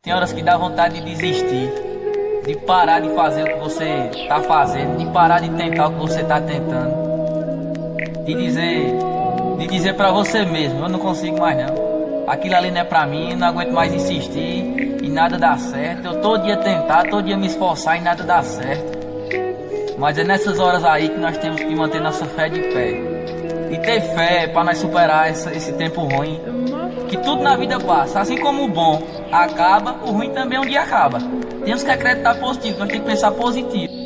Tem horas que dá vontade de desistir, de parar de fazer o que você tá fazendo, de parar de tentar o que você tá tentando, de dizer pra você mesmo, eu não consigo mais não. Aquilo ali não é pra mim, não aguento mais insistir e nada dá certo. Eu todo dia tentar, todo dia me esforçar e nada dá certo. Mas é nessas horas aí que nós temos que manter nossa fé de pé. E ter fé pra nós superar esse tempo ruim. Que tudo na vida passa, assim como o bom acaba, o ruim também um dia acaba. Temos que acreditar positivo, nós temos que pensar positivo.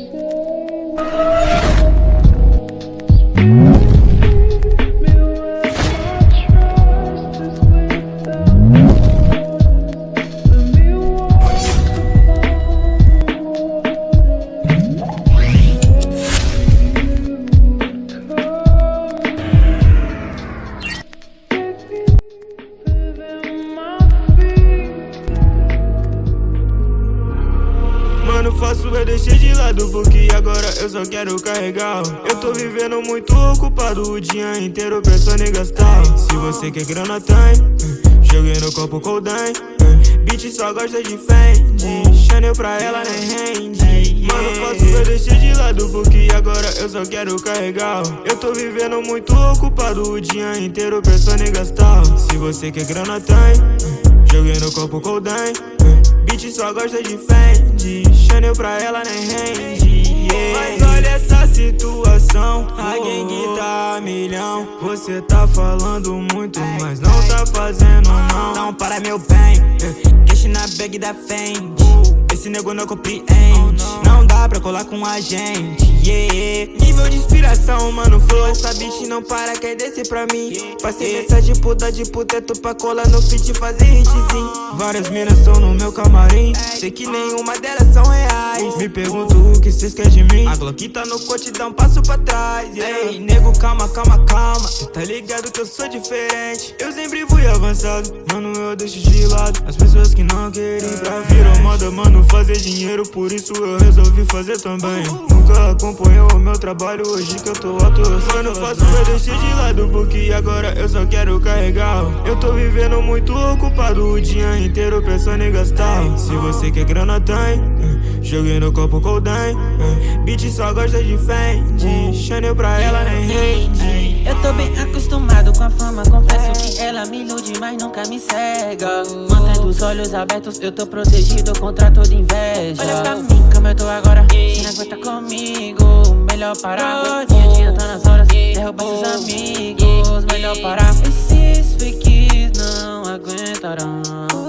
Mano, faço é deixar de lado porque agora eu só quero carregar. Eu tô vivendo muito ocupado o dia inteiro pensando em gastar. Se você quer grana, tem. Joguei no copo Coldine. Bitch só gosta de Fendi. Chanel pra ela nem rende. Mano, faço é deixar de lado porque agora eu só quero carregar. Eu tô vivendo muito ocupado o dia inteiro pensando em gastar. Se você quer grana, tem. Joguei no copo Coldine. Bitch só gosta de Fendi. Chanel pra ela nem rende, yeah. Mas olha essa situação, a gangue tá a milhão. Você tá falando muito, mas não tá fazendo não. Não para meu bem, cash na bag da Fendi. Esse nego não compreende, não dá pra colar com a gente, yeah. Nível de inspiração, mano, flow. Essa bitch não para, quer descer pra mim. Passei mensagem pro teto pra colar no feat e fazer hitzinho. Várias minas estão no meu camarim, sei que nenhuma delas são reais. Me pergunto o que cês querem de mim. A Glock tá no cote, dá um passo pra trás, yeah. Ei, nego, calma, calma, calma. Cê tá ligado que eu sou diferente. Eu sempre fui avançado, mano, eu deixo de lado as pessoas que não querem pra virou moda, mano, fazer dinheiro. Por isso eu resolvi fazer também. Nunca acompanhou o meu trabalho, hoje que eu tô alto. Mano, faço eu deixar de lado porque agora eu só quero carregar. Eu tô vivendo muito ocupado o dia inteiro pensando em gastar. Se você quer grana, tem. Joguei no copo Coldine. Bitch só gosta de Fendi. Chanel pra ela nem rende. Eu tô bem acostumado com a fama, confesso que ela me ilude, mas nunca me cega. Mantendo os olhos abertos, eu tô protegido contra toda inveja. Olha pra mim como eu tô agora, se não aguenta comigo, melhor parar. Não adianta nas horas, derrubar seus amigos, melhor parar. Esses fakes não aguentarão.